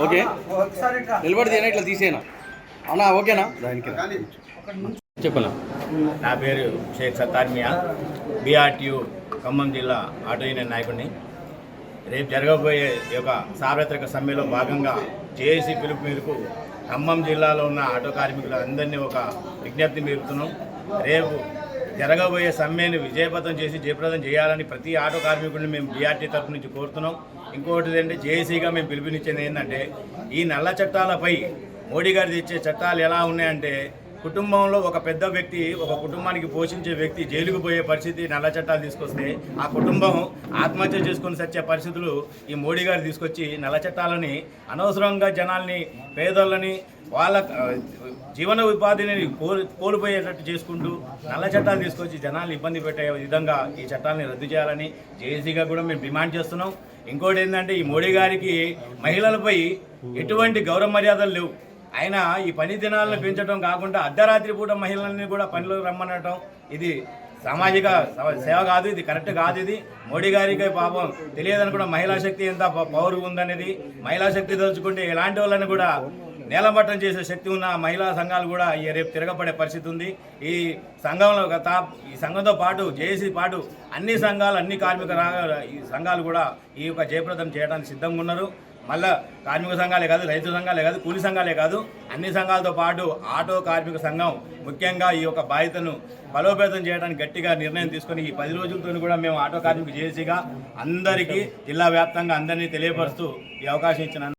Okay నిలబడి తిన ఇట్లా తీసేనా అన్నా ఓకేనా దానికి చెప్పనా. నా పేరు షేక్ సత్తార్మియా, బీఆర్టీయూ ఖమ్మం జిల్లా ఆటో యూనియన్ నాయకుడిని. రేపు జరగబోయే ఈ యొక్క సార్వత్రిక సమ్మెలో భాగంగా జేఏసీ పిలుపు మేరకు ఖమ్మం జిల్లాలో ఉన్న ఆటో కార్మికులు అందరినీ ఒక విజ్ఞప్తి మేరుతున్నాం. రేపు జరగబోయే సమ్మెను విజయవంతం చేసి జయప్రదం చేయాలని ప్రతి ఆటో కార్మికుడిని మేము బీఆర్టీ తరఫు నుంచి కోరుతున్నాం. ఇంకొకటి ఏంటంటే జేఏసీగా మేము పిలుపునిచ్చేది ఏంటంటే, ఈ నల్ల చట్టాలపై మోడీ గారు తెచ్చే చట్టాలు ఎలా ఉన్నాయంటే, కుటుంబంలో ఒక పెద్ద వ్యక్తి, ఒక కుటుంబానికి పోషించే వ్యక్తి జైలుకు పోయే పరిస్థితి నల్ల చట్టాలు తీసుకొస్తే ఆ కుటుంబం ఆత్మహత్య చేసుకొని సచ్చే పరిస్థితులు ఈ మోడీ గారు తీసుకొచ్చి నల్ల చట్టాలని అనవసరంగా జనాల్ని, పేదోళ్ళని, వాళ్ళ జీవన ఉపాధిని కోల్పోయేటట్టు చేసుకుంటూ నల్ల చట్టాలు తీసుకొచ్చి జనాలు ఇబ్బంది పెట్టే విధంగా ఈ చట్టాలని రద్దు చేయాలని జేఏసీగా కూడా మేము డిమాండ్ చేస్తున్నాం. ఇంకోటి ఏంటంటే, ఈ మోడీ గారికి మహిళలపై ఎటువంటి గౌరవ మర్యాదలు లేవు. ఆయన ఈ పని దినాలను పెంచడం కాకుండా అర్ధరాత్రి పూట మహిళల్ని కూడా పనిలో రమ్మనటం, ఇది సామాజిక సేవ కాదు, ఇది కరెక్ట్ కాదు. ఇది మోడీ గారికి పాపం తెలియదని కూడా మహిళా శక్తి ఎంత పవర్ ఉందనేది, మహిళా శక్తి తలుచుకుంటే ఎలాంటి వాళ్ళని కూడా నేలమట్టం చేసే శక్తి ఉన్న మహిళా సంఘాలు కూడా రేపు తిరగబడే పరిస్థితి ఉంది. ఈ సంఘంలో ఈ సంఘంతో పాటు జేఏసీ పాటు అన్ని సంఘాలు, అన్ని కార్మిక ఈ సంఘాలు కూడా ఈ యొక్క జయప్రదం చేయడానికి సిద్ధంగా ఉన్నారు. మళ్ళా కార్మిక సంఘాలే కాదు, రైతు సంఘాలే కాదు, కూలి సంఘాలే కాదు, అన్ని సంఘాలతో పాటు ఆటో కార్మిక సంఘం ముఖ్యంగా ఈ యొక్క బాధ్యతను బలోపేతం చేయడానికి గట్టిగా నిర్ణయం తీసుకొని ఈ 10 రోజులతో కూడా మేము ఆటో కార్మిక జేఏసీగా అందరికీ జిల్లా వ్యాప్తంగా అందరినీ తెలియపరుస్తూ ఈ అవకాశం ఇచ్చిన